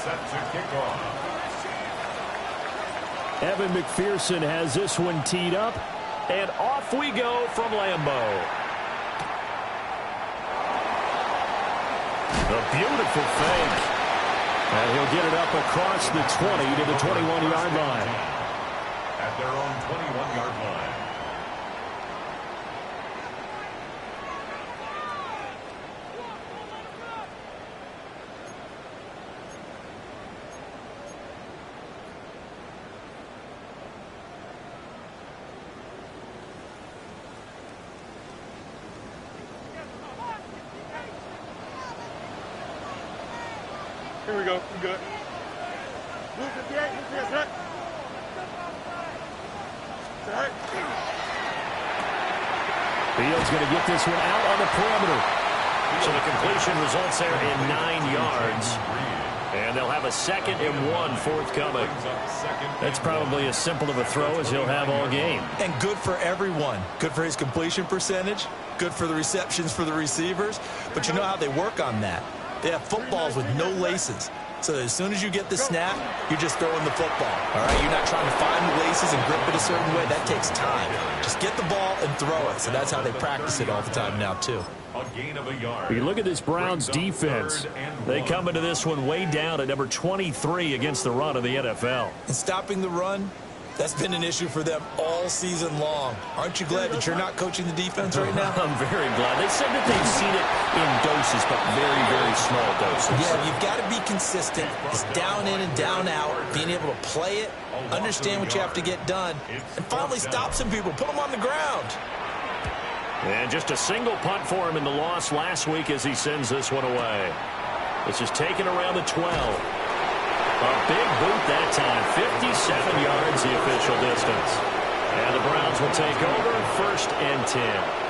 set to kick off. Evan McPherson has this one teed up, and off we go from Lambeau. A beautiful fake. And he'll get it up across the 20 to the 21-yard line. At their own 21-yard line. Here we go. We're good. Move 58. Move 58. Set. Set. Fields going to get this one out on the perimeter. So the completion results there in 9 yards. And they'll have a 2nd and 1 forthcoming. That's probably as simple of a throw as he'll have all game. And good for everyone. Good for his completion percentage. Good for the receptions for the receivers. But you know how they work on that. They have footballs with no laces. So as soon as you get the snap, you're just throwing the football. All right, you're not trying to find the laces and grip it a certain way. That takes time. Just get the ball and throw it. So that's how they practice it all the time now, too. A gain of a yard. You look at this Browns defense. They come into this one way down at number 23 against the run of the NFL. And stopping the run, that's been an issue for them all season long. Aren't you glad that you're not coaching the defense right now? I'm very glad. They said that they've seen it in doses, but very, very small doses. Yeah, you've got to be consistent. It's down in and down out, being able to play it, understand what you have to get done, and finally stop some people, put them on the ground. And just a single punt for him in the loss last week as he sends this one away. This is taken around the 12. A big boot that time, 57 yards the official distance. And the Browns will take over 1st and 10.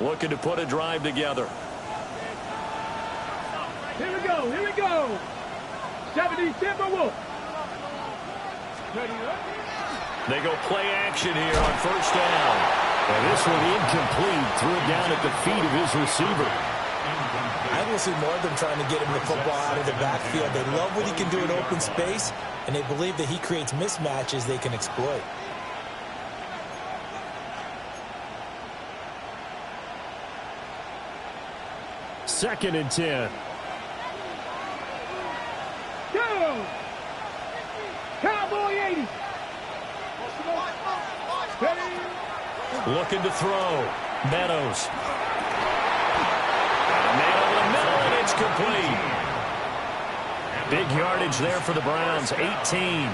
Looking to put a drive together. Here we go. Here we go. 70 Timberwolves. They go play action here on 1st down. And this one incomplete. Threw it down at the feet of his receiver. I will see more of them trying to get him the football out of the backfield. They love what he can do in open space, and they believe that he creates mismatches they can exploit. Second and 10. Go! Cowboy 80. Looking to throw. Meadows. Man over the middle, and it's complete. Big yardage there for the Browns, 18.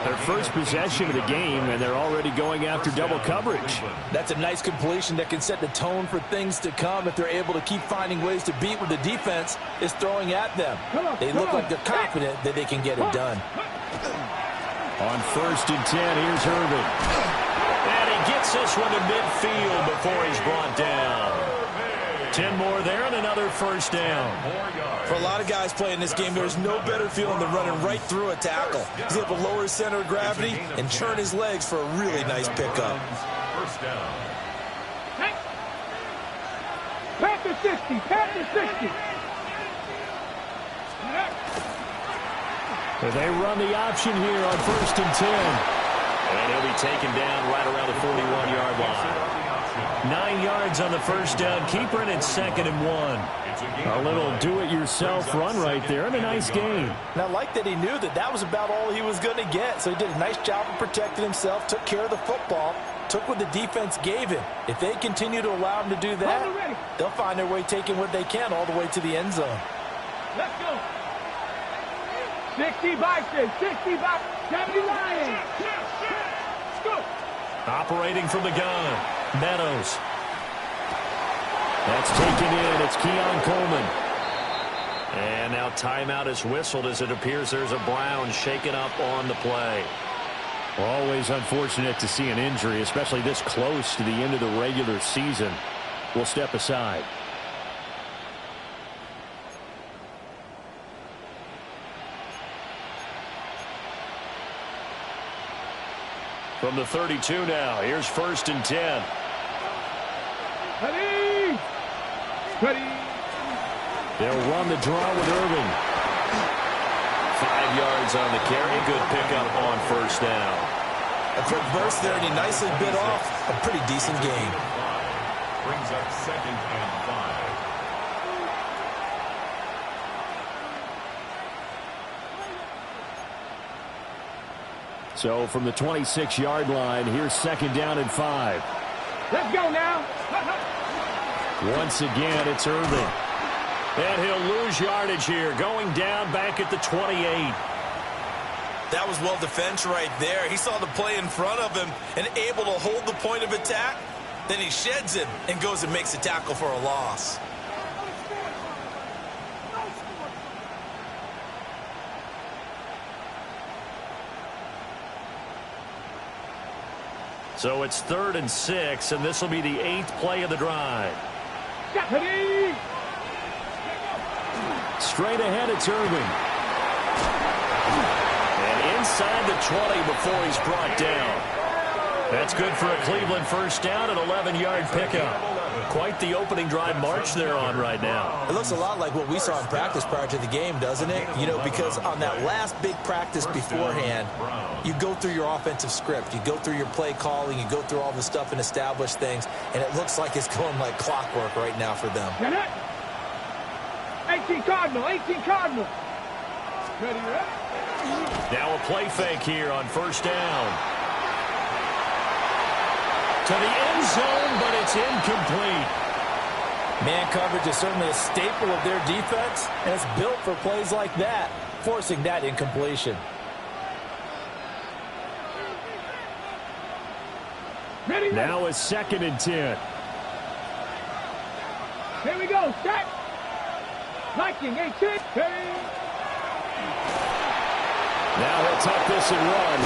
Their first possession of the game, and they're already going after double coverage. That's a nice completion that can set the tone for things to come if they're able to keep finding ways to beat what the defense is throwing at them. They look like they're confident that they can get it done. On 1st and 10, here's Irvin. And he gets this one to midfield before he's brought down. 10 more there and another 1st down. For a lot of guys playing this game, there's no better feeling than running right through a tackle. He's able to lower his center of gravity and turn his legs for a really nice pickup. 1st down. Panther 60. Panther 60. They run the option here on 1st and 10. And he'll be taken down right around the 41-yard line. 9 yards on the 1st down. Keeper in 2nd and 1. A little do-it-yourself run right there, and a nice gain. And I like that he knew that that was about all he was going to get. So he did a nice job of protecting himself, took care of the football, took what the defense gave him. If they continue to allow him to do that, they'll find their way taking what they can all the way to the end zone. Let's go. 60 Bison. 60 by 70 Lions. Let's go. Operating from the gun. Meadows. That's taken in. It's Keon Coleman. And now timeout is whistled as it appears there's a Brown shaken up on the play. Always unfortunate to see an injury, especially this close to the end of the regular season. We'll step aside. From the 32 now, here's 1st and 10. Ready! Ready! They'll run the draw with Irving. 5 yards on the carry. Good pickup on 1st down. A quick burst there, and he nicely bit off a pretty decent gain. Brings up 2nd and 5. So from the 26-yard line, here's 2nd down and 5. Let's go now. Once again, it's Irving. And he'll lose yardage here, going down back at the 28. That was well defense right there. He saw the play in front of him and able to hold the point of attack. Then he sheds him and goes and makes a tackle for a loss. So it's 3rd and 6, and this will be the 8th play of the drive. Ready! Straight ahead, it's Irving. And inside the 20 before he's brought down. That's good for a Cleveland 1st down, an 11-yard pickup. Quite the opening drive march they're on right now. It looks a lot like what we saw in practice prior to the game, doesn't it? You know, because on that last big practice beforehand, you go through your offensive script. You go through your play calling. You go through all the stuff and establish things. And it looks like it's going like clockwork right now for them. 18 Cardinal, 18 Cardinal. Ready, ready? Now a play fake here on 1st down. To the end zone, but it's incomplete. Man coverage is certainly a staple of their defense, and it's built for plays like that, forcing that incompletion. Ready, ready. Now it's 2nd and 10. Here we go, set. Liking, 18. Ready. Now he'll tuck this and run.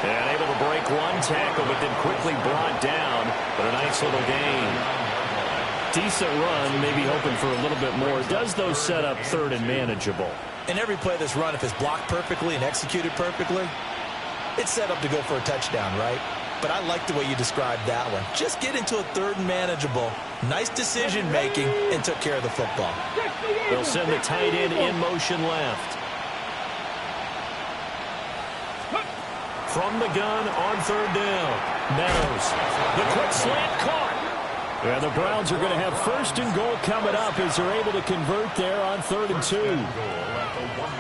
And able to break one tackle, but then quickly brought down. But a nice little gain. Decent run, maybe hoping for a little bit more. Does those set up 3rd and manageable? And every play that's run, if it's blocked perfectly and executed perfectly, it's set up to go for a touchdown, right? But I like the way you described that one. Just get into a 3rd and manageable, nice decision-making, and took care of the football. They'll send the tight end in motion left. From the gun on 3rd down. Meadows. The quick slant caught. And the Browns are going to have 1st and goal coming up as they're able to convert there on 3rd and 2.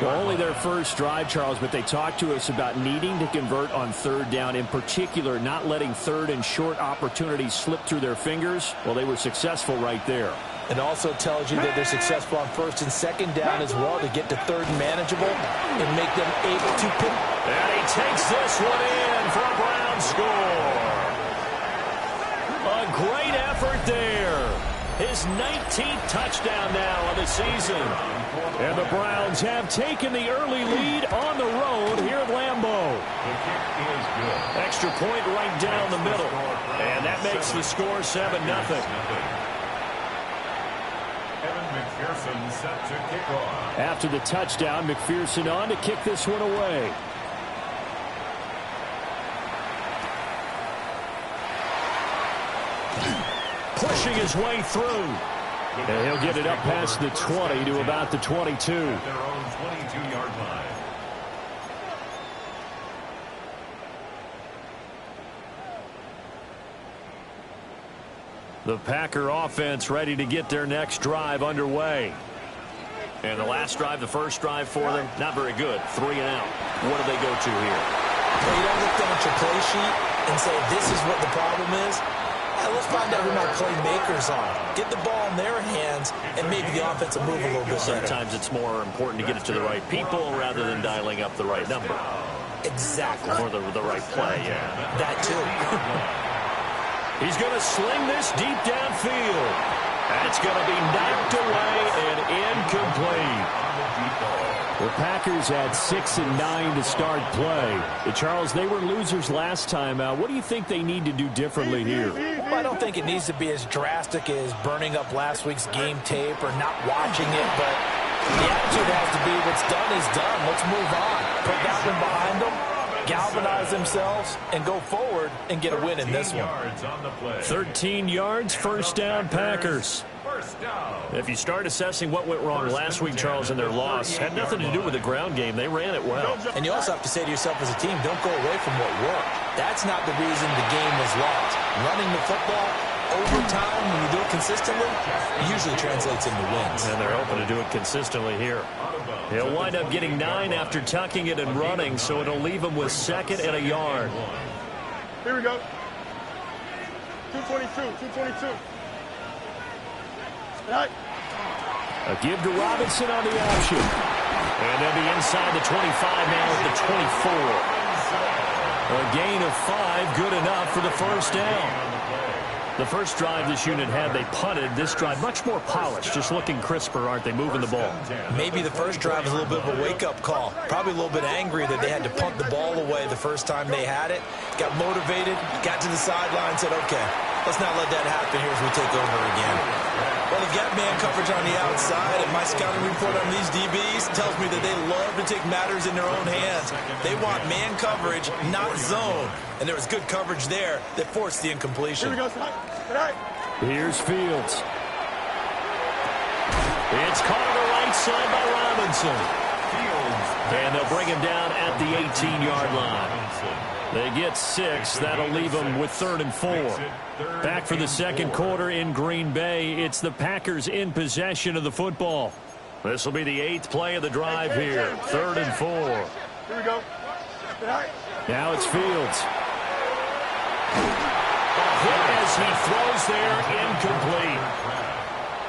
Well, only their first drive, Charles, but they talked to us about needing to convert on 3rd down, in particular not letting 3rd and short opportunities slip through their fingers. Well, they were successful right there. It also tells you that they're successful on 1st and 2nd down as well to get to 3rd and manageable and make them able to pick. And he takes this one in for a Brown score. A great effort there. His 19th touchdown now of the season. And the Browns have taken the early lead on the road here at Lambeau. Extra point right down the middle. And that makes the score 7-0. McPherson set to kick off. After the touchdown, McPherson on to kick this one away. Pushing his way through. And he'll get it up past the 20 to about the 22. Their own 22-yard line. The Packer offense ready to get their next drive underway. And the last drive, the first drive for them, not very good. 3 and out. What do they go to here? Well, you don't look down at your play sheet and say, this is what the problem is. Yeah, let's find out who my playmakers are. Get the ball in their hands, and maybe the offense will move a little bit better. Sometimes it's more important to get it to the right people rather than dialing up the right number. Exactly. Or the right play, yeah. That too. He's going to sling this deep downfield. That's going to be knocked away and incomplete. The Packers at 6-9 to start play. Charles, they were losers last time out. What do you think they need to do differently here? Well, I don't think it needs to be as drastic as burning up last week's game tape or not watching it, but the attitude has to be what's done is done. Let's move on. Put that one behind them, galvanize themselves, and go forward and get a win in this one. 13 yards, first down, Packers. If you start assessing what went wrong last week, Charles, in their loss, had nothing to do with the ground game. They ran it well. And you also have to say to yourself as a team, don't go away from what worked. That's not the reason the game was lost. Running the football over time, when you do it consistently, it usually translates into wins. And they're hoping to do it consistently here. He'll wind up getting 9 after tucking it and running, so it'll leave him with 2nd and a yard. Here we go. 222. Right. A give to Robinson on the option. And they'll be inside the 25 now at the 24. A gain of 5, good enough for the first down. The first drive this unit had, they punted. This drive, much more polished, just looking crisper, aren't they, moving the ball? Maybe the first drive was a little bit of a wake-up call. Probably a little bit angry that they had to punt the ball away the first time they had it. Got motivated, got to the sideline, said, okay, let's not let that happen here as we take over again. Well, they've got man coverage on the outside, and my scouting report on these DBs tells me that they love to take matters in their own hands. They want man coverage, not zone. And there was good coverage there that forced the incompletion. Here we go. Here's Fields. It's caught on the right side by Robinson. And they'll bring him down at the 18-yard line. They get 6. That'll leave them with 3rd and 4. Back for the second quarter in Green Bay. It's the Packers in possession of the football. This will be the 8th play of the drive here. 3rd and 4. Here we go. Now it's Fields. Hit as he throws there, incomplete.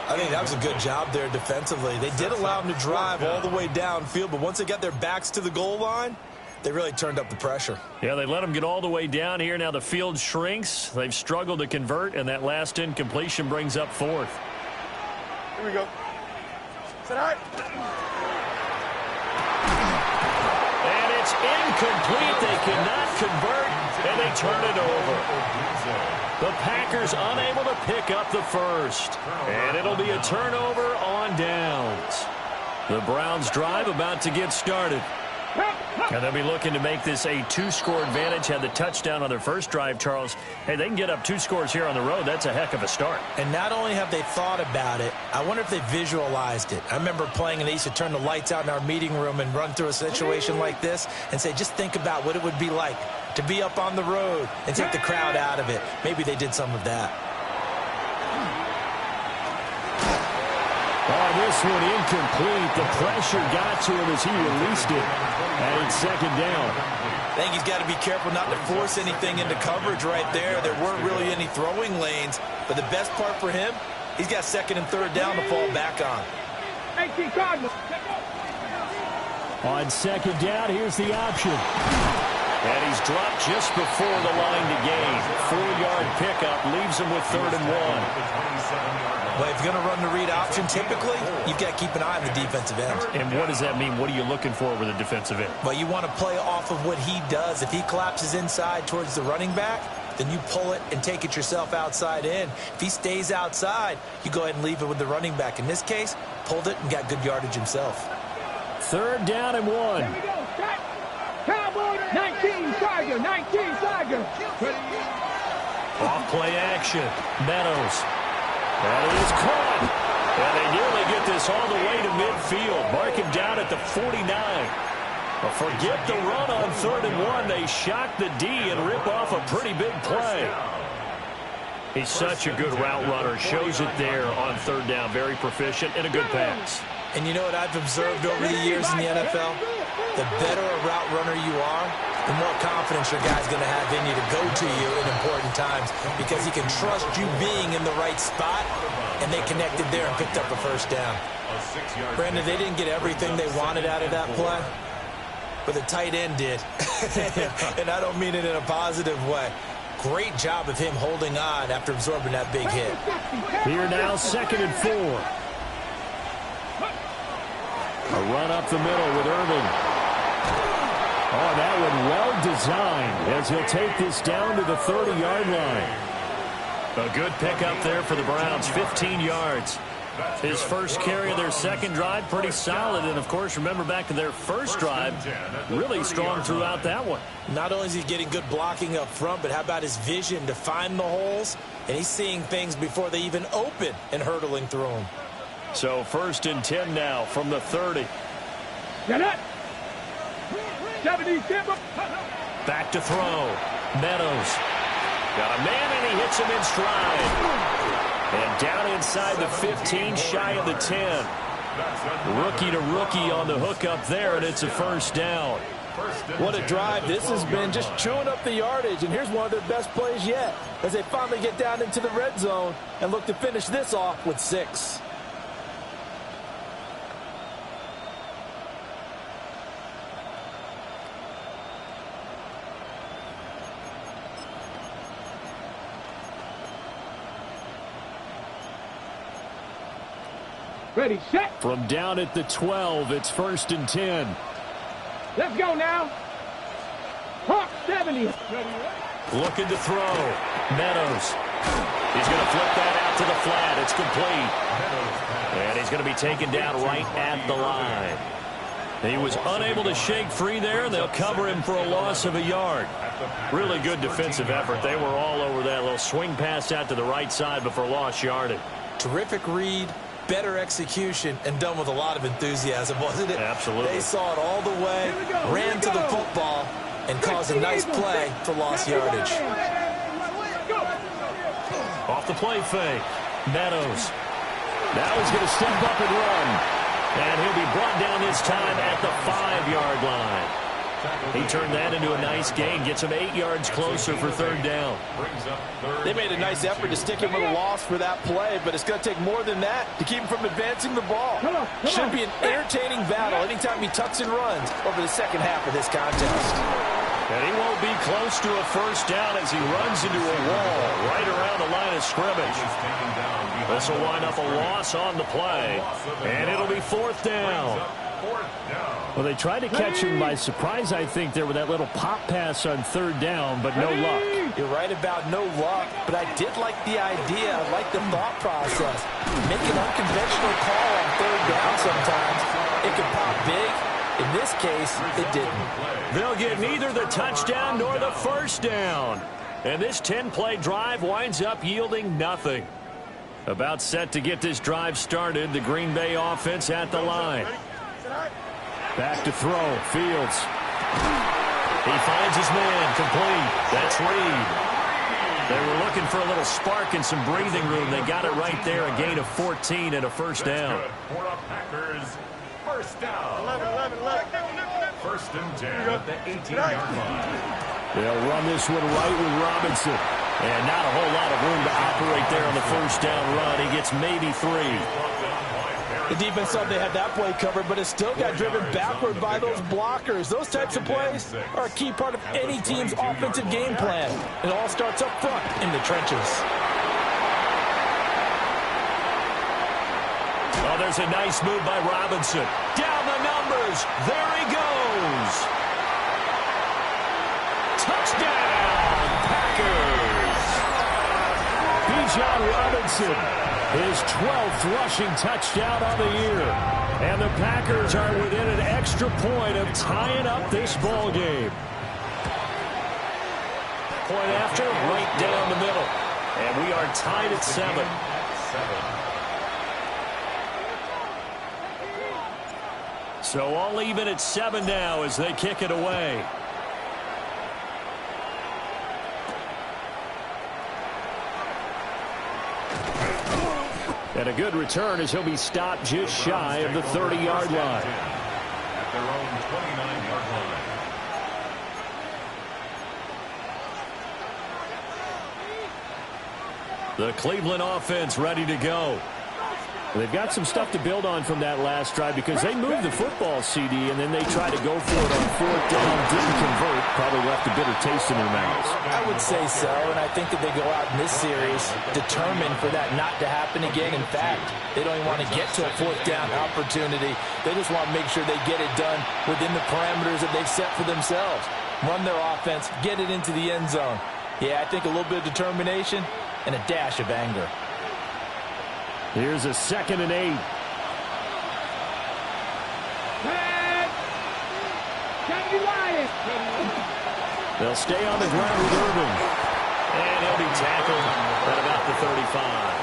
I think that was a good job there defensively. They did allow him to drive all the way downfield, but once they got their backs to the goal line, they really turned up the pressure. Yeah, they let him get all the way down here. Now the field shrinks. They've struggled to convert, and that last incompletion brings up 4th. Here we go. Sit high. And it's incomplete. They cannot convert, and they turn it over. The Packers unable to pick up the first. And it'll be a turnover on downs. The Browns drive about to get started. And they'll be looking to make this a 2-score advantage. Had the touchdown on their first drive, Charles. Hey, they can get up 2 scores here on the road. That's a heck of a start. And not only have they thought about it, I wonder if they visualized it. I remember playing, and they used to turn the lights out in our meeting room and run through a situation like this and say, just think about what it would be like to be up on the road and take the crowd out of it. Maybe they did some of that. Oh, this one incomplete. The pressure got to him as he released it. And it's 2nd down. I think he's got to be careful not to force anything into coverage right there. There weren't really any throwing lanes. But the best part for him, he's got 2nd and 3rd down to fall back on. On 2nd down, here's the option. And he's dropped just before the line to gain. 4-yard pickup leaves him with 3rd and 1. Well, if you're going to run the read option, typically, you've got to keep an eye on the defensive end. And what does that mean? What are you looking for with a defensive end? Well, you want to play off of what he does. If he collapses inside towards the running back, then you pull it and take it yourself outside in. If he stays outside, you go ahead and leave it with the running back. In this case, pulled it and got good yardage himself. 3rd down and 1. 19 Tiger. Off play action. Meadows. And it is caught. And they nearly get this all the way to midfield. Mark him down at the 49. But forget the run on 3rd and 1. They shock the D and rip off a pretty big play. He's such a good route runner. Shows it there on 3rd down. Very proficient and a good pass. And you know what I've observed over the years in the NFL? The better a route runner you are, the more confidence your guy's going to have in you to go to you in important times because he can trust you being in the right spot, and they connected there and picked up a 1st down. Brandon, they didn't get everything they wanted out of that play, but the tight end did. And I don't mean it in a positive way. Great job of him holding on after absorbing that big hit. Here now, 2nd and 4. A run up the middle with Irving. Oh, that one well designed as he'll take this down to the 30-yard line. A good pickup there for the Browns, 15 yards. His first carry of their second drive, pretty solid. And, of course, remember back to their first drive, really strong throughout that one. Not only is he getting good blocking up front, but how about his vision to find the holes? And he's seeing things before they even open and hurdling through them. So 1st and 10 now from the 30. Back to throw. Meadows. Got a man, and he hits him in stride. And down inside the 15, shy of the 10. Rookie to rookie on the hook up there, and it's a first down. What a drive. This has been just chewing up the yardage, and here's one of their best plays yet as they finally get down into the red zone and look to finish this off with 6. Ready, set. From down at the 12, it's 1st and 10. Let's go now. Hawk 70. Looking to throw. Meadows. He's going to flip that out to the flat. It's complete. And he's going to be taken down right at the line. He was unable to shake free there. They'll cover him for a loss of a yard. Really good defensive effort. They were all over that little swing pass out to the right side before lost yardage. Terrific read. Better execution, and done with a lot of enthusiasm, wasn't it? Absolutely. They saw it all the way, ran to the football, and caused a nice play for lost yardage. Off the play fake. Meadows. Now he's going to step up and run. And he'll be brought down this time at the 5-yard line. He turned that into a nice gain, gets him 8 yards closer for 3rd down. They made a nice effort to stick him with a loss for that play, but it's going to take more than that to keep him from advancing the ball. Should be an entertaining battle anytime he tucks and runs over the second half of this contest. And he won't be close to a first down as he runs into a wall right around the line of scrimmage. This will wind up a loss on the play, and it'll be 4th down. Well, they tried to catch him by surprise, I think, there with that little pop pass on 3rd down, but no luck. You're right about no luck, but I did like the idea. I like the thought process. Make an unconventional call on 3rd down sometimes. It can pop big. In this case, it didn't. They'll get neither the touchdown nor the first down. And this 10-play drive winds up yielding nothing. About set to get this drive started, the Green Bay offense at the line. Back to throw. Fields. He finds his man. Complete. That's Reed. They were looking for a little spark and some breathing room. They got it right there. A gain of 14 and a first down. For the Packers, first down. 1st and 10 at the 18-yard line. They'll run this one right with Robinson. And not a whole lot of room to operate there on the first down run. He gets maybe 3. The defense thought they had that play covered, but it still got driven backward by those blockers. Those types of plays are a key part of any team's offensive game plan. It all starts up front in the trenches. Oh, there's a nice move by Robinson. Down the numbers. There he goes. Touchdown, Packers. Bijan Robinson, his 12th rushing touchdown on the year. And the Packers are within an extra point of tying up this ball game. Point after, right down the middle. And we are tied at 7. So all even at 7 now as they kick it away. And a good return as he'll be stopped just shy of the 30-yard line. At their own 29-yard line. The Cleveland offense ready to go. They've got some stuff to build on from that last drive because they moved the football, CD, and then they tried to go for it on fourth down, didn't convert, probably left a bitter taste in their mouths. I would say so, and I think that they go out in this series determined for that not to happen again. In fact, they don't even want to get to a fourth down opportunity. They just want to make sure they get it done within the parameters that they've set for themselves. Run their offense, get it into the end zone. Yeah, I think a little bit of determination and a dash of anger. Here's a 2nd and 8. They'll stay on the ground with Irvin. And he'll be tackled at about the 35.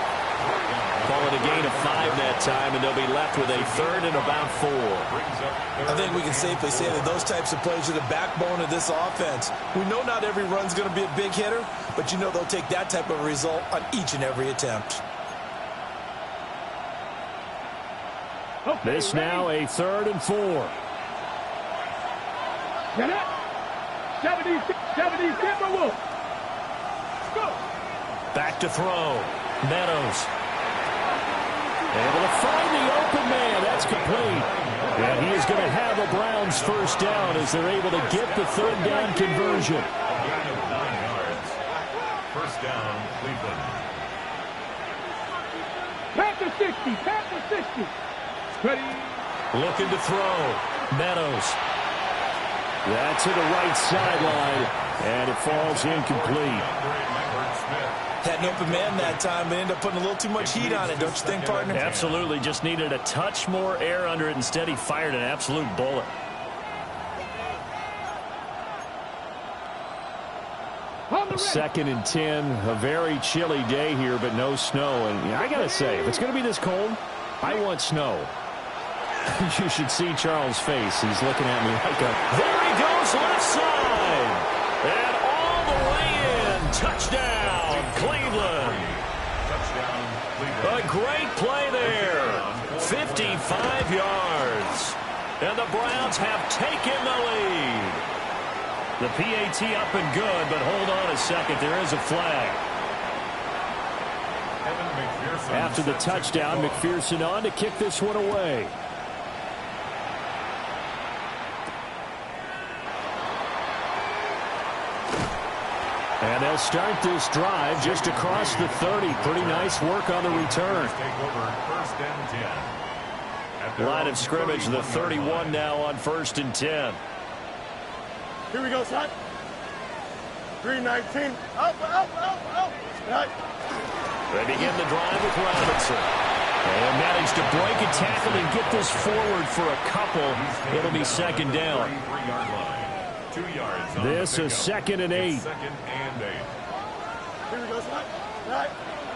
Call it a gain of 5 that time, and they'll be left with a 3rd and about 4. I think we can safely say that those types of plays are the backbone of this offense. We know not every run's going to be a big hitter, but you know they'll take that type of result on each and every attempt. This now a 3rd and 4. 70 Wolf. Go. Back to throw. Meadows. Able to find the open man. That's complete. And he is going to have a Browns first down as they're able to get the 3rd down conversion. 9 yards. First down, Cleveland. Panther 60. Panther 60. Ready. Looking to throw. Meadows. That's to the right sideline, and it falls incomplete. Had an open man that time, but ended up putting a little too much heat on it, don't you think, partner? Absolutely. Just needed a touch more air under it. Instead, he fired an absolute bullet. Second and 10, a very chilly day here, but no snow. And I got to say, if it's going to be this cold, I want snow. You should see Charles' face. He's looking at me like a... There he goes, left side. And all the way in. Touchdown, Cleveland. A great play there. 55 yards. And the Browns have taken the lead. The PAT up and good, but hold on a second. There is a flag. After the touchdown, McPherson on to kick this one away. And they'll start this drive just across the 30. Pretty nice work on the return. Line of scrimmage, the 31 now on 1st and 10. Here we go, son. 319. Up. Right. They begin the drive with Robinson. And managed to break a tackle and get this forward for a couple. It'll be 2nd down. 2 yards. This is 2nd and 8. Here we go, son. Right.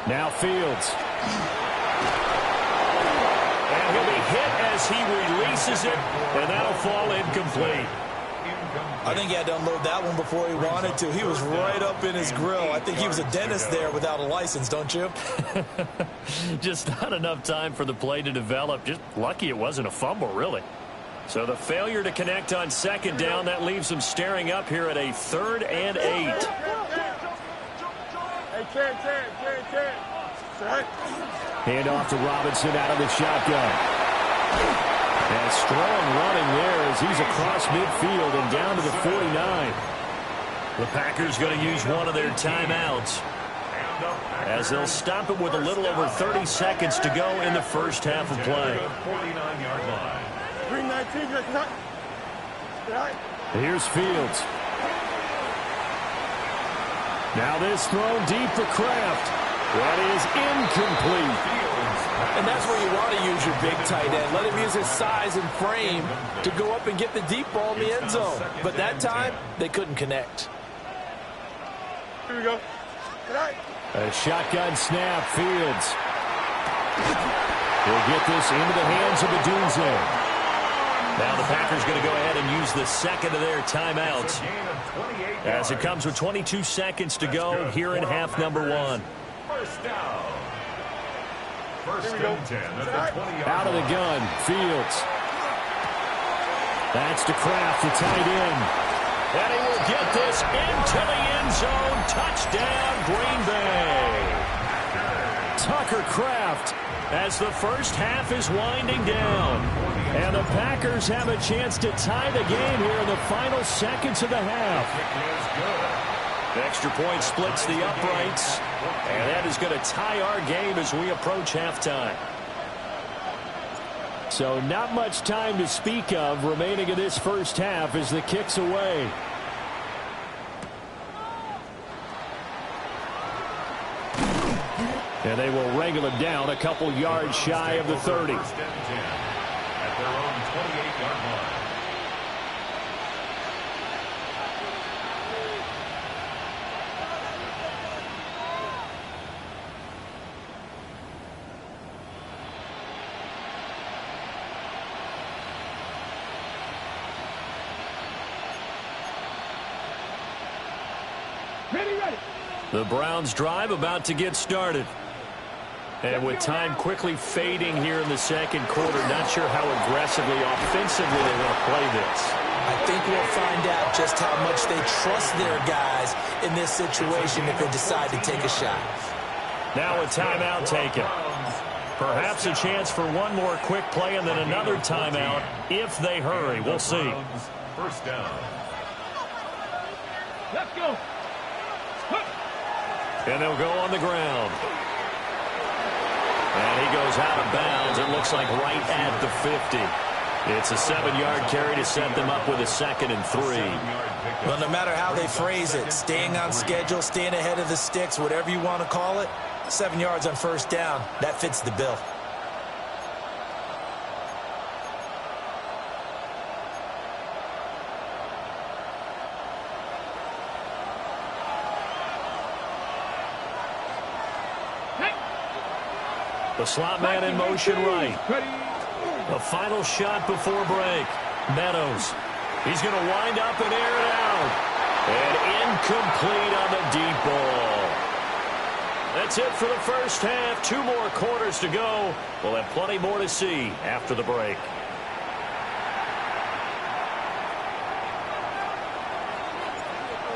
Now Fields. And he'll be hit as he releases it, and that'll fall incomplete. I think he had to unload that one before he wanted to. He was right up in his grill. I think he was a dentist there without a license, don't you? Just not enough time for the play to develop. Just lucky it wasn't a fumble, really. So the failure to connect on 2nd down, that leaves them staring up here at a 3rd and 8. Hey, Ken. Hand off to Robinson out of the shotgun. And strong running there as he's across midfield and down to the 49. The Packers going to use one of their timeouts as they'll stop it with a little over 30 seconds to go in the first half of play. 49-yard line. 319. Right. Here's Fields. Now this thrown deep for Kraft. That is incomplete. And that's where you want to use your big tight end. Let him use his size and frame to go up and get the deep ball in the end zone. But that time, they couldn't connect. Here we go. Right. A shotgun snap, Fields. He'll get this into the hands of Adunze. Now the Packers going to go ahead and use the 2nd of their timeouts as it comes with 22 seconds to go here in half number 1. First down. First and 10 at the 20-yard Out of the gun, Fields. That's to Kraft, the tight end. And he will get this into the end zone. Touchdown, Green Bay. Tucker Kraft as the first half is winding down. And the Packers have a chance to tie the game here in the final seconds of the half. The extra point splits the uprights, and that is going to tie our game as we approach halftime. So not much time to speak of remaining in this first half as the kick's away. And they will wrangle it down a couple yards shy of the 30. At their own 28-yard line. The Browns drive about to get started. And with time quickly fading here in the second quarter, not sure how aggressively, offensively they want to play this. I think we'll find out just how much they trust their guys in this situation if they decide to take a shot. Now a timeout taken. Perhaps a chance for one more quick play and then another timeout if they hurry. We'll see. First down. Let's go. And they'll go on the ground. And he goes out of bounds. It looks like right at the 50. It's a 7-yard carry to set them up with a 2nd and 3. Well, no matter how they phrase it, staying on schedule, staying ahead of the sticks, whatever you want to call it, 7 yards on first down, that fits the bill. The slot man in motion right. The final shot before break. Meadows. He's going to wind up and air it out. And incomplete on the deep ball. That's it for the first half. 2 more quarters to go. We'll have plenty more to see after the break.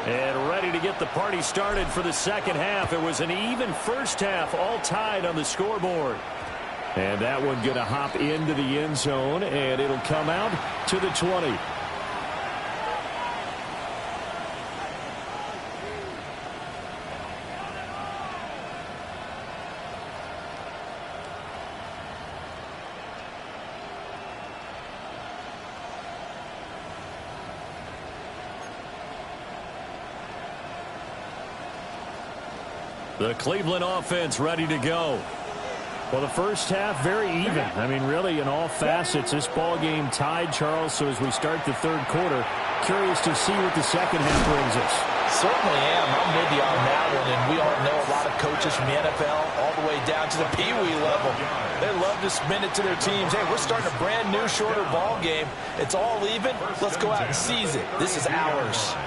And ready to get the party started for the second half. It was an even first half, all tied on the scoreboard. And that one going to hop into the end zone, and it'll come out to the 20. The Cleveland offense ready to go. Well, the first half, very even. I mean, really, in all facets, this ball game tied, Charles. So as we start the third quarter, curious to see what the second half brings us. Certainly am. I'm with you on that one. And we all know a lot of coaches from the NFL all the way down to the Pee-wee level. They love to spin it to their teams. Hey, we're starting a brand new, shorter ball game. It's all even. Let's go out and seize it. This is ours.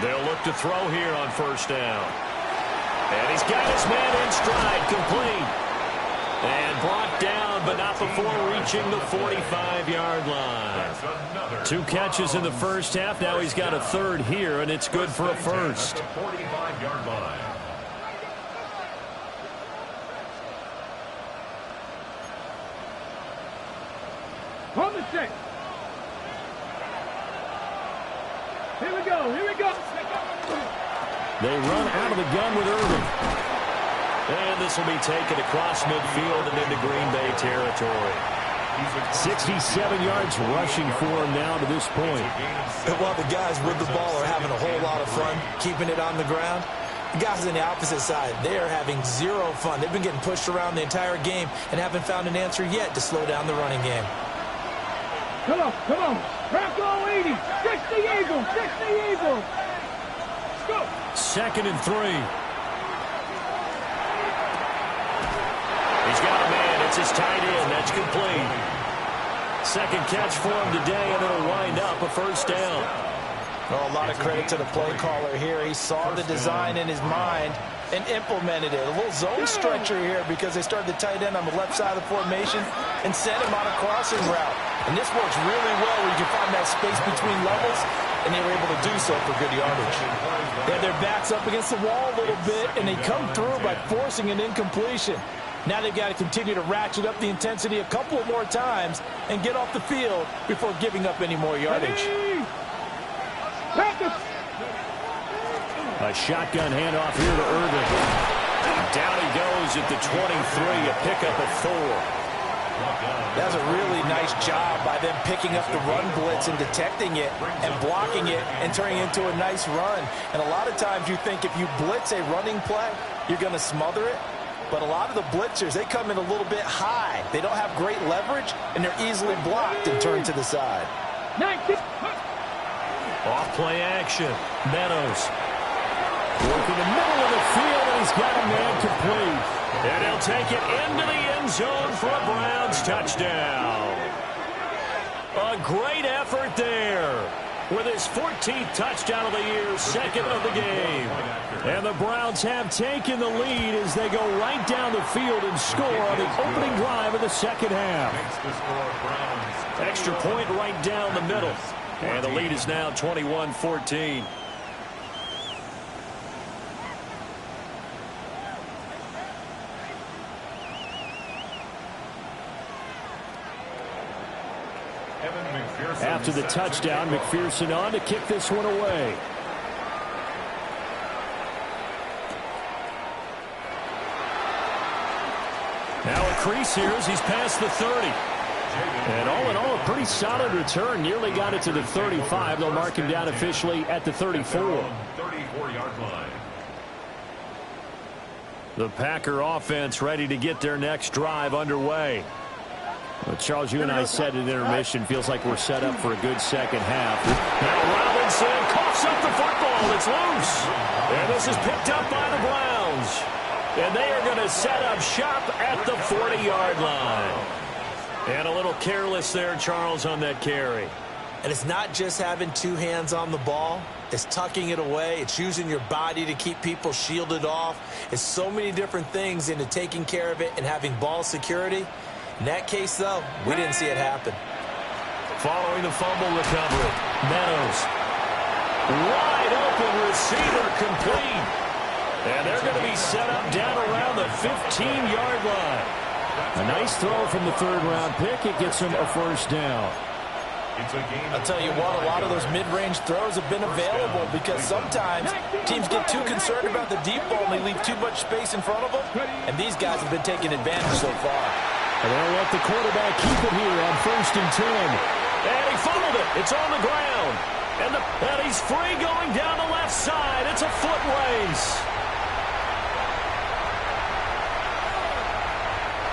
They'll look to throw here on first down. And he's got his man in stride, complete. And brought down, but not before reaching the 45-yard line. 2 catches in the first half. Now he's got a third here, and it's good for a first. 45-yard line. On the set. Here we go. Here we go. They run out of the gun with Irving. And this will be taken across midfield and into Green Bay territory. 67 yards rushing for him now to this point. And while the guys with the ball are having a whole lot of fun keeping it on the ground, the guys on the opposite side, they are having zero fun. They've been getting pushed around the entire game and haven't found an answer yet to slow down the running game. Come on, come on. Crack all 80. 60 Eagles, 60 Eagles. Let's go. 2nd and 3. He's got a man. It's his tight end. That's complete. Second catch for him today, and it'll wind up a first down. Well, a lot of credit to the play caller here. He saw the design in his mind, and implemented it. A little zone stretcher here because they started the tight end on the left side of the formation and sent him on a crossing route. And this works really well where you can find that space between levels, and they were able to do so for good yardage. They had their backs up against the wall a little bit, and they come through by forcing an incompletion. Now they've got to continue to ratchet up the intensity a couple more times and get off the field before giving up any more yardage. A shotgun handoff here to Irvin. Down he goes at the 23, a pickup of 4. That's a really nice job by them picking up the run blitz and detecting it and blocking it and turning it into a nice run. And a lot of times you think if you blitz a running play, you're going to smother it. But a lot of the blitzers, they come in a little bit high. They don't have great leverage, and they're easily blocked and turned to the side. Off play action. Meadows. Working the middle of the field, and he's got a man complete. And he'll take it into the end zone for a Browns touchdown. A great effort there. With his 14th touchdown of the year, second of the game. And the Browns have taken the lead as they go right down the field and score on the opening drive of the second half. Extra point right down the middle. And the lead is now 21-14. After the touchdown, McPherson on to kick this one away. Now a crease here as he's past the 30. And all in all, a pretty solid return. Nearly got it to the 35. They'll mark him down officially at the 34. 34-yard line. The Packer offense ready to get their next drive underway. Well, Charles, you and I said at intermission, feels like we're set up for a good second half. Now Robinson coughs up the football. It's loose. And this is picked up by the Browns. And they are going to set up shop at the 40-yard line. And a little careless there, Charles, on that carry. And it's not just having two hands on the ball. It's tucking it away. It's using your body to keep people shielded off. It's so many different things into taking care of it and having ball security. In that case, though, we didn't see it happen. Following the fumble recovery, Meadows. Wide open receiver complete. And they're going to be set up down around the 15-yard line. A nice throw from the third-round pick. It gets him a first down. I'll tell you what, a lot of those mid-range throws have been available because sometimes teams get too concerned about the deep ball and they leave too much space in front of them. And these guys have been taking advantage so far. And they'll let the quarterback keep it here on 1st and 10. And he fumbled it. It's on the ground. And he's free going down the left side. It's a foot race.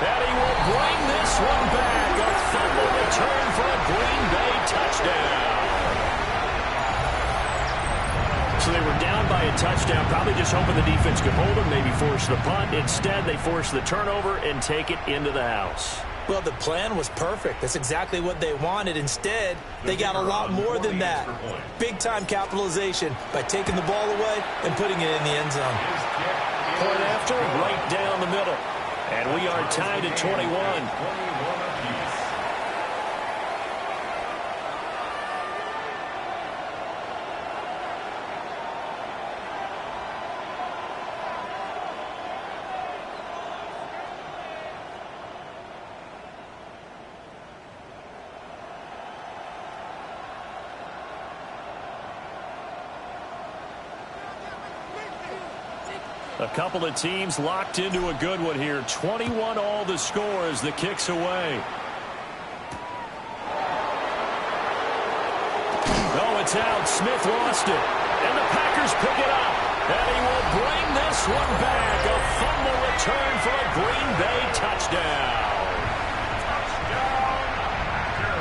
And he will bring this one back. A fumble return for a Green Bay touchdown. So they were down by a touchdown, probably just hoping the defense could hold them, maybe force the punt. Instead, they force the turnover and take it into the house. Well, the plan was perfect. That's exactly what they wanted. Instead, they got a lot more than that. Big-time capitalization by taking the ball away and putting it in the end zone. Point after, right down the middle. And we are tied at 21. A couple of teams locked into a good one here. 21 all the score as the kick's away. Oh, it's out. Smith lost it. And the Packers pick it up. And he will bring this one back. A fumble return for a Green Bay touchdown.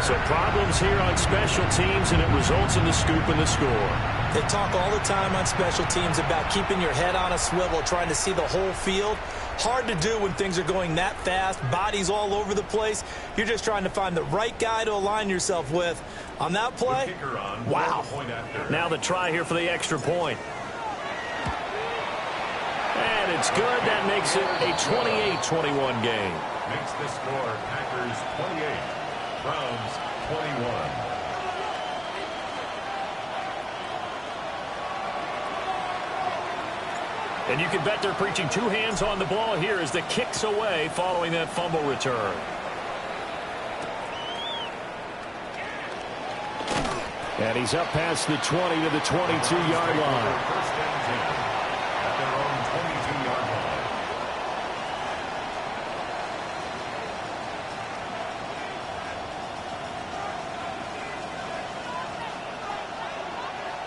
So problems here on special teams, and it results in the scoop and the score. They talk all the time on special teams about keeping your head on a swivel, trying to see the whole field. Hard to do when things are going that fast, bodies all over the place. You're just trying to find the right guy to align yourself with. On that play, wow. Now the try here for the extra point. And it's good. That makes it a 28-21 game. Makes the score Packers 28, Browns 21. And you can bet they're preaching two hands on the ball here as the kick's away following that fumble return. And he's up past the 20 to the 22-yard line. First and 10 at their own 22-yard line.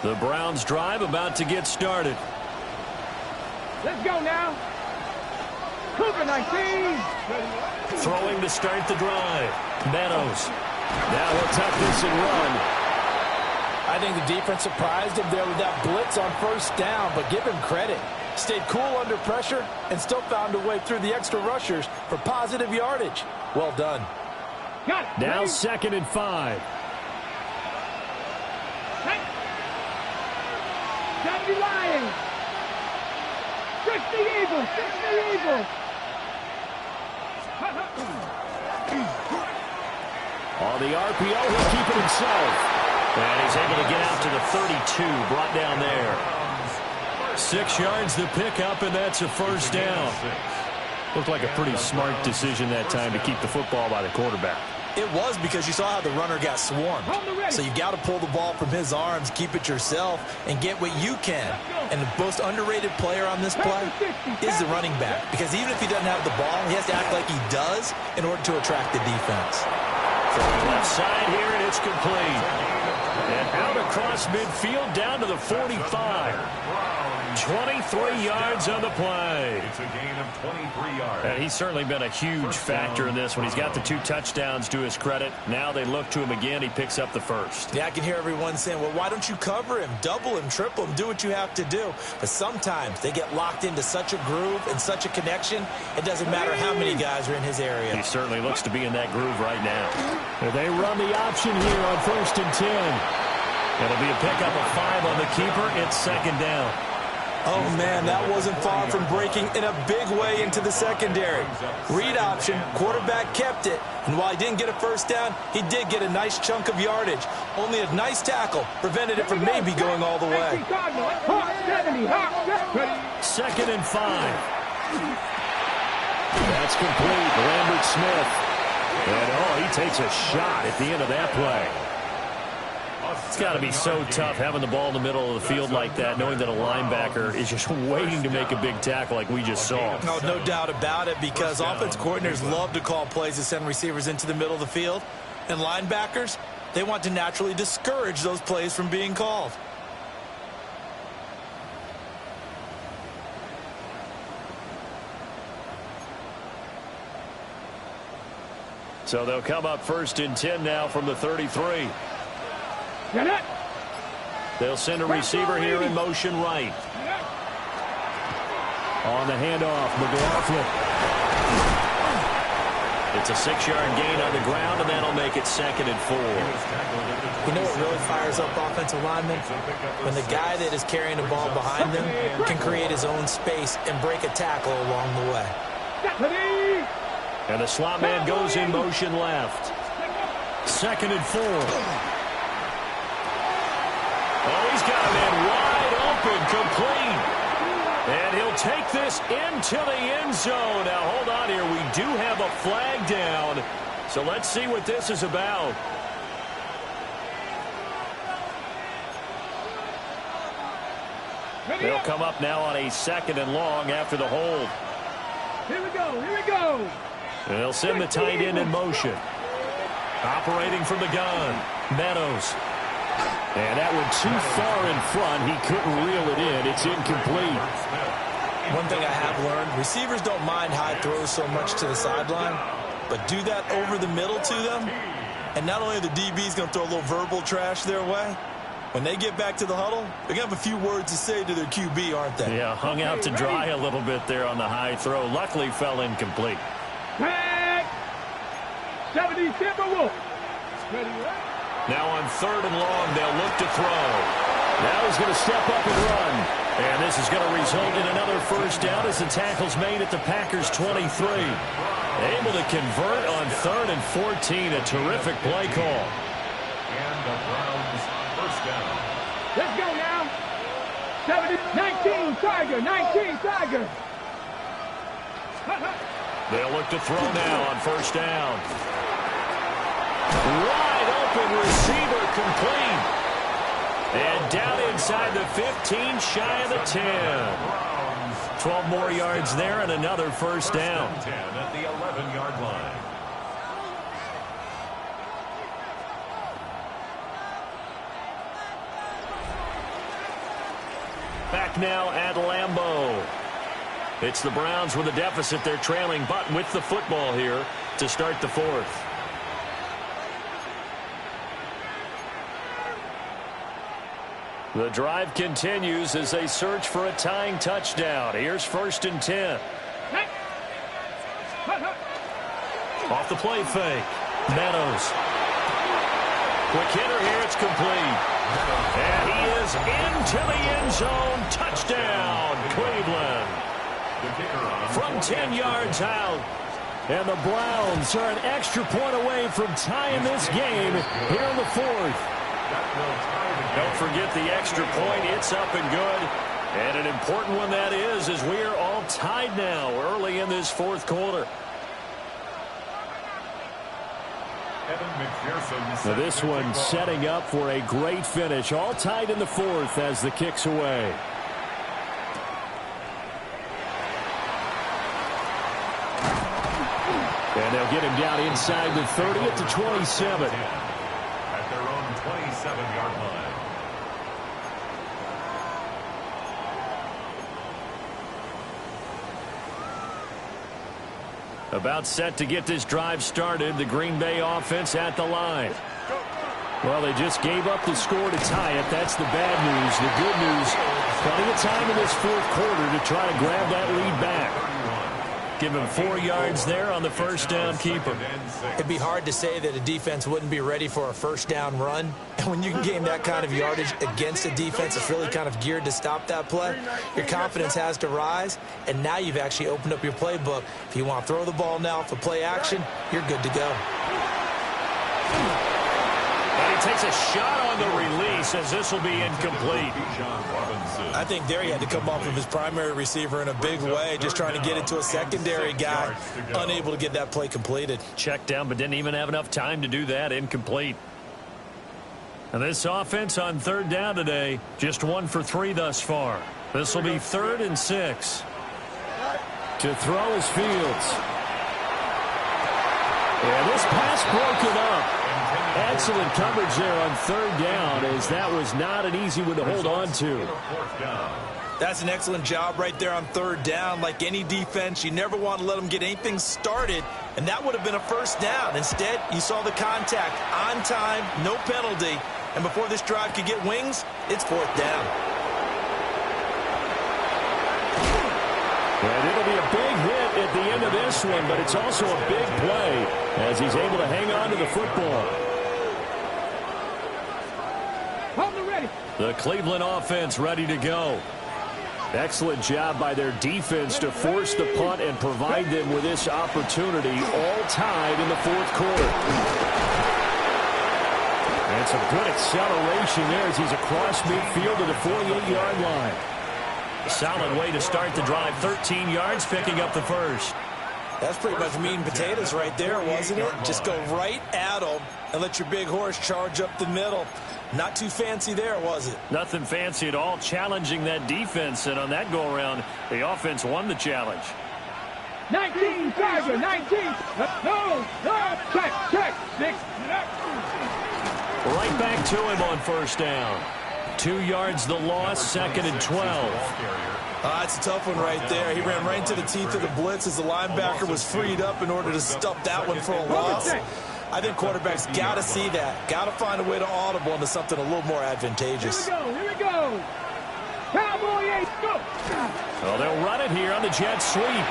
The Browns drive about to get started. Let's go now. Cougar 19. Throwing to start the drive. Meadows. Now he'll tuck this and run. I think the defense surprised him there with that blitz on first down, but give him credit. Stayed cool under pressure and still found a way through the extra rushers for positive yardage. Well done. Got it. Now 2nd and 5. 70 Lions. 60 Eagles. 60 Eagles. On the RPO, he'll keep it himself. And he's able to get out to the 32, brought down there. 6 yards the pickup, and that's a first down. Looked like a pretty smart decision that time to keep the football by the quarterback. It was, because you saw how the runner got swarmed. So you got to pull the ball from his arms, keep it yourself, and get what you can. And the most underrated player on this play is the running back. Because even if he doesn't have the ball, he has to act like he does in order to attract the defense. Throwing left side here, and it's complete. And out across midfield down to the 45. 23 yards on the play. It's a gain of 23 yards. And he's certainly been a huge factor in this when he's got the 2 touchdowns to his credit. Now they look to him again. He picks up the first. Yeah, I can hear everyone saying, well, why don't you cover him, double him, triple him, do what you have to do. But sometimes they get locked into such a groove and such a connection, it doesn't matter how many guys are in his area. He certainly looks to be in that groove right now. They run the option here on 1st and 10. It'll be a pickup of 5 on the keeper. It's 2nd down. Oh, man, that wasn't far from breaking in a big way into the secondary. Read option, quarterback kept it, and while he didn't get a first down, he did get a nice chunk of yardage. Only a nice tackle prevented it from maybe going all the way. 2nd and 5. That's complete. Lambert Smith. And, he takes a shot at the end of that play. It's got to be so tough having the ball in the middle of the field like that, knowing that a linebacker is just waiting to make a big tackle like we just saw. No doubt about it, because offense coordinators love to call plays to send receivers into the middle of the field. And linebackers, they want to naturally discourage those plays from being called. So they'll come up 1st and 10 now from the 33. They'll send a receiver here in motion right. On the handoff, McLaughlin. It's a 6-yard gain on the ground, and that'll make it 2nd and 4. You know what really fires up offensive linemen? When the guy that is carrying the ball behind them can create his own space and break a tackle along the way. And the slot man goes in motion left. 2nd and 4. Oh, he's got a man wide open, complete. And he'll take this into the end zone. Now, hold on here. We do have a flag down. So let's see what this is about. They'll come up now on a 2nd and long after the hold. Here we go. Here we go. And they'll send the tight end in motion. Operating from the gun, Meadows. And that one too far in front. He couldn't reel it in. It's incomplete. One thing I have learned, receivers don't mind high throws so much to the sideline, but do that over the middle to them, and not only are the DBs going to throw a little verbal trash their way, when they get back to the huddle, they're going to have a few words to say to their QB, aren't they? Yeah, hung out to dry a little bit there on the high throw. Luckily fell incomplete. 70 Timberwolves. Now on 3rd and long, they'll look to throw. Now he's going to step up and run. And this is going to result in another first down as the tackle's made at the Packers' 23. Able to convert on 3rd and 14. A terrific play call. And the Browns first down. Let's go now. 19 Tiger, 19 Tiger. They'll look to throw now on first down. Wide open receiver complete. And down inside the 15, shy of the 10. 12 more yards there and another first down. 10 at the 11-yard line. Back now at Lambeau. It's the Browns with a deficit. They're trailing, but with the football here to start the fourth. The drive continues as they search for a tying touchdown. Here's 1st and 10. Off the play fake. Meadows. Quick hitter here. It's complete. And he is into the end zone. Touchdown, Cleveland. From 10 yards out. And the Browns are an extra point away from tying this game here in the fourth. Don't forget the extra point. It's up and good. And an important one that is, as we are all tied now early in this fourth quarter. Now this one setting up for a great finish. All tied in the fourth as the kick's away. And they'll get him down inside the 30 at the 27. At their own 27-yard line. About set to get this drive started. The Green Bay offense at the line. Well, they just gave up the score to tie it. That's the bad news. The good news, plenty of time in this fourth quarter to try to grab that lead back. Give him 4 yards there on the first down keeper. It'd be hard to say that a defense wouldn't be ready for a first down run. And when you can gain that kind of yardage against a defense that's really kind of geared to stop that play, your confidence has to rise. And now you've actually opened up your playbook. If you want to throw the ball now for play action, you're good to go. And he takes a shot on the release as this will be incomplete. I think there he had to come off of his primary receiver in a big way, just trying to get it to a secondary guy, unable to get that play completed. Checked down, but didn't even have enough time to do that. Incomplete. And this offense on 3rd down today, just 1 for 3 thus far. This will be 3rd and 6. To throw is Fields. And this pass broken up. Excellent coverage there on 3rd down, as that was not an easy one to hold on to. That's an excellent job right there on 3rd down. Like any defense, you never want to let them get anything started, and that would have been a first down. Instead, you saw the contact on time, no penalty, and before this drive could get wings, it's 4th down. And it'll be a big hit at the end of this one, but it's also a big play as he's able to hang on to the football. The Cleveland offense ready to go. Excellent job by their defense to force the punt and provide them with this opportunity, all tied in the fourth quarter. And some good acceleration there as he's across midfield to the 48-yard line. Solid way to start the drive. 13 yards, picking up the first. That's pretty much meat and potatoes right there, wasn't it? Just go right at them and let your big horse charge up the middle. Not too fancy there, was it? Nothing fancy at all, challenging that defense, and on that go-around, the offense won the challenge. 19, Tiger, 19. No, check, 6. Right back to him on first down. 2 yards the loss, 2nd and 12. It's a tough one right there. He ran right into the teeth of the blitz as the linebacker was freed up in order to stuff that one for a loss. I think quarterbacks got to see that. Got to find a way to audible into something a little more advantageous. Here we go. Cowboy 8, go. Well, they'll run it here on the jet sweep.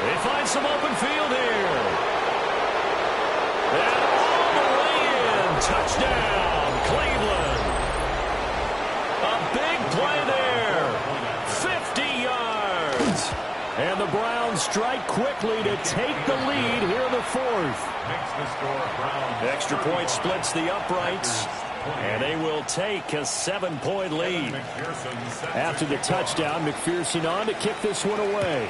They find some open field here. And all the way in. Touchdown, strike quickly to take the lead here in the fourth. Makes the score Browns. Extra point splits the uprights, and they will take a 7-point lead. After the touchdown, McPherson on to kick this one away.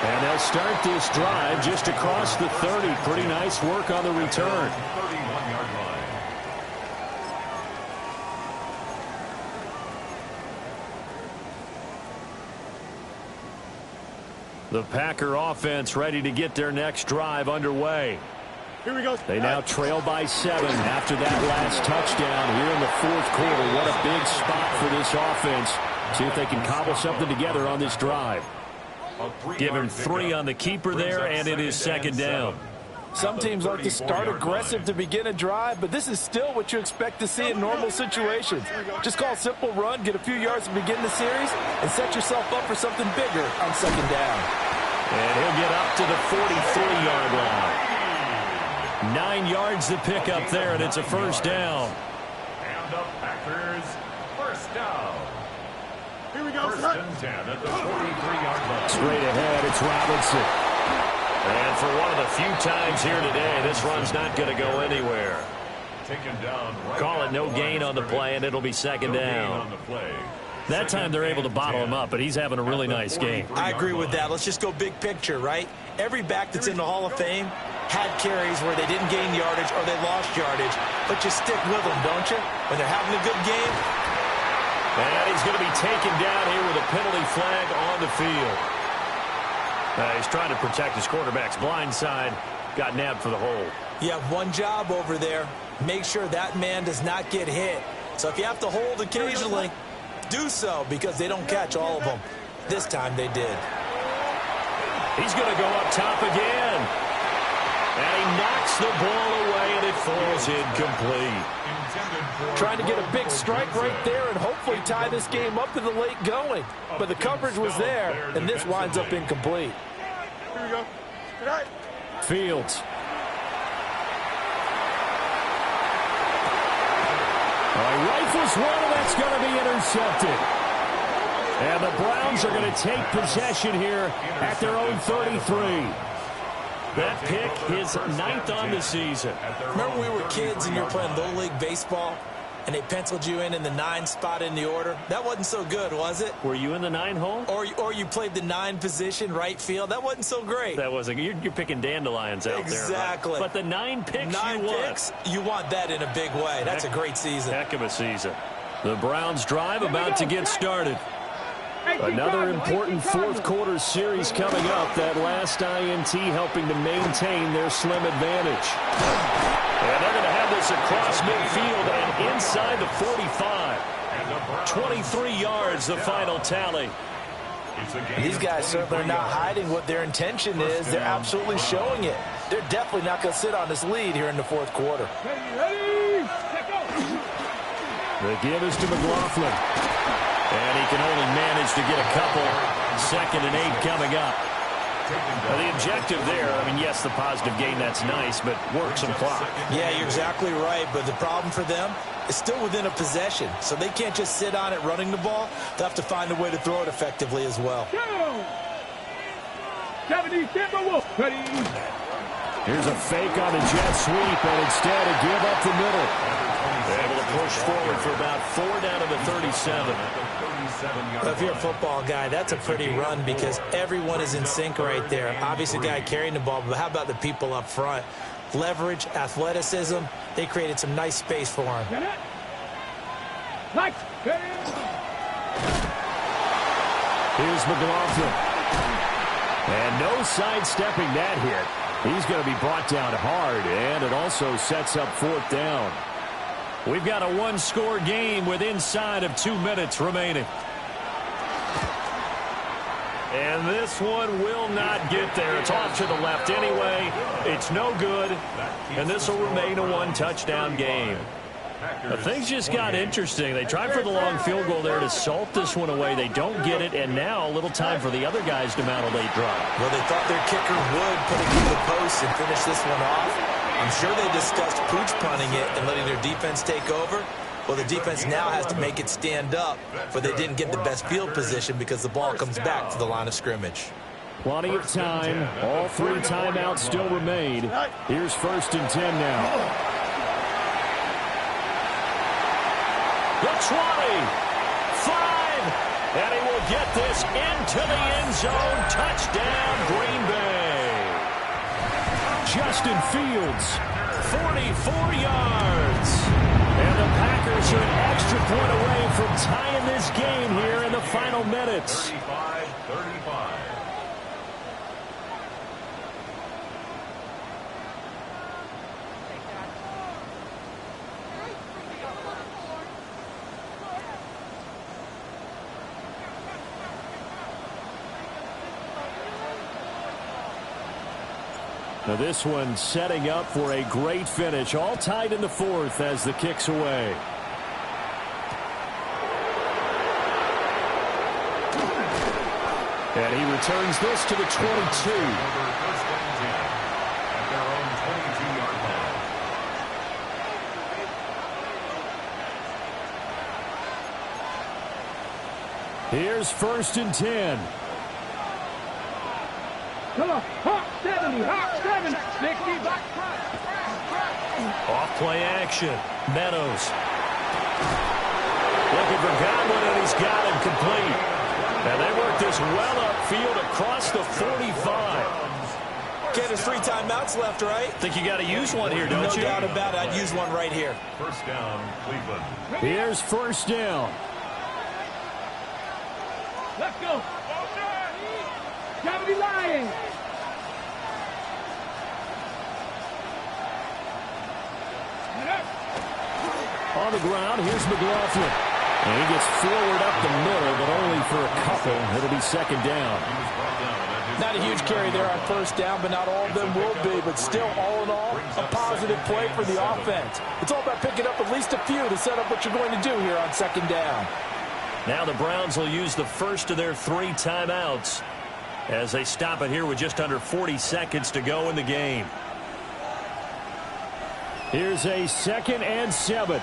And they'll start this drive just across the 30. Pretty nice work on the return. 31-yard line. The Packer offense ready to get their next drive underway. Here we go. They now trail by 7 after that last touchdown here in the fourth quarter. What a big spot for this offense. See if they can cobble something together on this drive. Give him 3 on the keeper there, and it is second down. Some teams like to start aggressive to begin a drive, but this is still what you expect to see in normal situations. Just call a simple run, get a few yards to begin the series, and set yourself up for something bigger on second down. And he'll get up to the 43-yard line. 9 yards to pick up there, and it's a first down. And the Packers first down. Here we go. First and 10 at the 43-yard line. Straight ahead, it's Robinson. And for one of the few times here today, this run's not going to go anywhere. Taken down right Call it at no the gain line on the of play, and it'll be second No gain down. on the play. That time they're able to bottle him up, but he's having a really nice game. I agree with that. Let's just go big picture, right? Every back that's in the Hall of Fame had carries where they didn't gain yardage or they lost yardage, but you stick with them, don't you? When they're having a good game. And he's going to be taken down here with a penalty flag on the field. He's trying to protect his quarterback's blind side. Got nabbed for the hold. You have one job over there. Make sure that man does not get hit. So if you have to hold occasionally, do so, because they don't catch all of them. This time they did. He's going to go up top again. And he knocks the ball away, and it falls incomplete. Trying to get a big strike right there and hopefully tie this game up in the late going. But the coverage was there, and this winds up incomplete. Here we go. Good night. Fields. Rifles one, and that's going to be intercepted. And the Browns are going to take possession here at their own 33. That pick, his 9th on the season. Remember we were kids and you were playing Little League Baseball, and they penciled you in the 9 spot in the order? That wasn't so good, was it? Were you in the 9 hole? Or you played the 9 position, right field? That wasn't so great. That wasn't. You're picking dandelions out there. Exactly. Right? But the 9 picks 9 you picks, you want that in a big way. That's a great season. Heck of a season. The Browns drive about to get started. Another important fourth quarter series coming up. That last INT helping to maintain their slim advantage. And they're going to have this across midfield and inside the 45. 23 yards, the final tally. These guys certainly are not hiding what their intention is. They're absolutely showing it. They're definitely not going to sit on this lead here in the fourth quarter. The give is to McLaughlin. And he can only manage to get a couple. 2nd and 8 coming up. The objective there, I mean, yes, the positive gain, that's nice, but work some clock. Yeah, you're exactly right, but the problem for them is still within a possession, so they can't just sit on it running the ball. They'll have to find a way to throw it effectively as well. Here's a fake on the jet sweep, and instead a give up the middle. They're able to push forward for about 4 down to the 37. Well, if you're a football guy, that's a pretty run because everyone is in sync right there. Obviously, the guy carrying the ball, but how about the people up front? Leverage, athleticism, they created some nice space for him. Here's McLaughlin. And no sidestepping that hit. He's going to be brought down hard, and it also sets up 4th down. We've got a 1-score game with inside of 2 minutes remaining. And this one will not get there. It's off to the left anyway. It's no good. And this will remain a 1-touchdown game. Things just got interesting. They tried for the long field goal there to salt this one away. They don't get it, and now a little time for the other guys to mount a late drive. Well, they thought their kicker would put it through the post and finish this one off. I'm sure they discussed pooch punting it and letting their defense take over. Well, the defense now has to make it stand up, but they didn't get the best field position because the ball comes back to the line of scrimmage. Plenty of time. All 3 timeouts still remain. Here's 1st and 10 now. The 20. 5. And he will get this into the end zone. Touchdown, Green Bay. Justin Fields, 44 yards. And the Packers are an extra point away from tying this game here in the final minutes. 35-35. Now this one setting up for a great finish. All tied in the 4th as the kick's away. And he returns this to the 22. Here's 1st and 10. Come on, Hawk 70, Hawk 70, 60, back. Off play action. Meadows. Looking for Godwin, and he's got him complete. And they work this well upfield across the 45. Okay, there's 3 timeouts left, right? Think you got to use one here, don't you? No doubt about it. I'd use one right here. 1st down, Cleveland. Here's 1st down. Let's go. 70 Lions. On the ground, here's McLaughlin. And he gets forward up the middle, but only for a couple. It'll be 2nd down. Not a huge carry there on 1st down, but not all of them will be. But still, all in all, a positive play for the offense. It's all about picking up at least a few to set up what you're going to do here on 2nd down. Now the Browns will use the 1st of their 3 timeouts as they stop it here with just under 40 seconds to go in the game. Here's a 2nd and 7.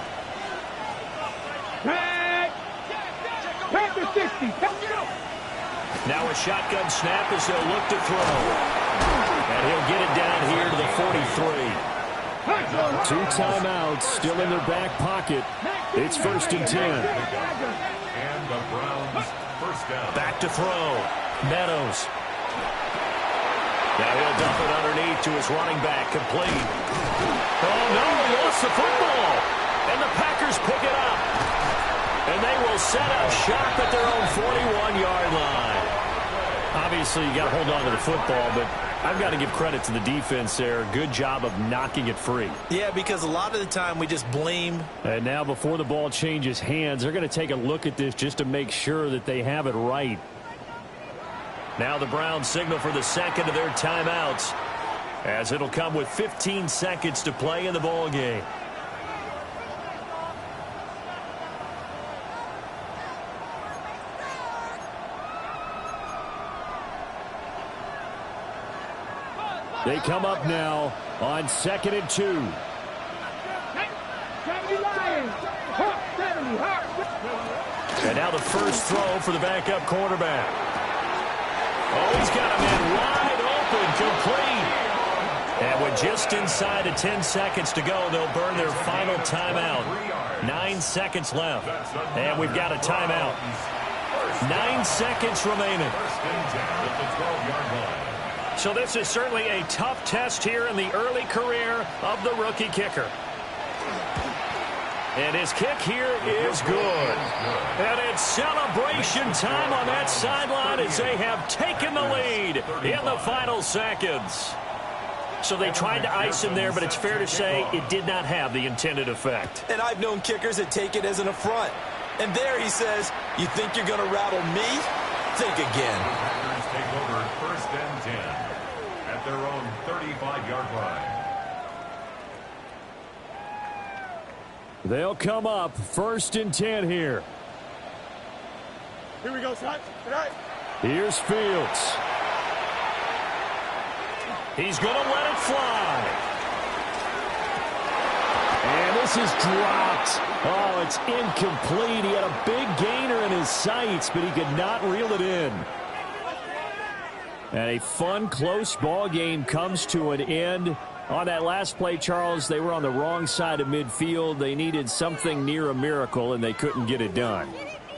Packer 60. Now a shotgun snap as they'll look to throw. And he'll get it down here to the 43. 2 timeouts still in their back pocket. It's 1st and 10. And the Browns 1st down. Back to throw. Meadows. Now he'll dump it underneath to his running back. Complete. Oh, no, he lost the football. And the Packers pick it up. And they will set up shop at their own 41-yard line. Obviously, you got to hold on to the football, but I've got to give credit to the defense there. Good job of knocking it free. Yeah, because a lot of the time we just blame. And now before the ball changes hands, they're going to take a look at this just to make sure that they have it right. Now the Browns signal for the 2nd of their timeouts, as it'll come with 15 seconds to play in the ball game. They come up now on 2nd and 2. 70 Lions. Hawk 70, Hawk. And now the first throw for the backup quarterback. Oh, he's got a man wide open, complete. And with just inside of 10 seconds to go, they'll burn their final timeout. 9 seconds left. And we've got a timeout. 9 seconds remaining. 1st and 10 at the 12-yard line. So this is certainly a tough test here in the early career of the rookie kicker. And his kick here is good. And it's celebration time on that sideline as they have taken the lead in the final seconds. So they tried to ice him there, but it's fair to say it did not have the intended effect. And I've known kickers that take it as an affront. And there he says, you think you're going to rattle me? Think again. Packers take over 1st and 10 at their own 35-yard line. They'll come up 1st and 10 here. Here we go, son. Tonight. Here's Fields. He's going to let it fly. This is dropped. Oh, it's incomplete. He had a big gainer in his sights, but he could not reel it in. And a fun, close ball game comes to an end. On that last play, Charles, they were on the wrong side of midfield. They needed something near a miracle, and they couldn't get it done.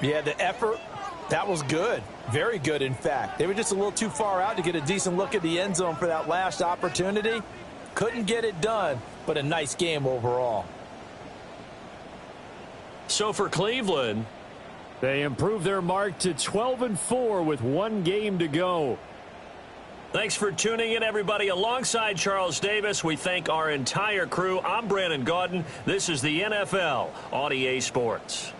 Yeah, the effort, that was good. Very good, in fact. They were just a little too far out to get a decent look at the end zone for that last opportunity. Couldn't get it done, but a nice game overall. So for Cleveland, they improved their mark to 12-4 with one game to go. Thanks for tuning in, everybody. Alongside Charles Davis, we thank our entire crew. I'm Brandon Gaudin. This is the NFL on EA Sports.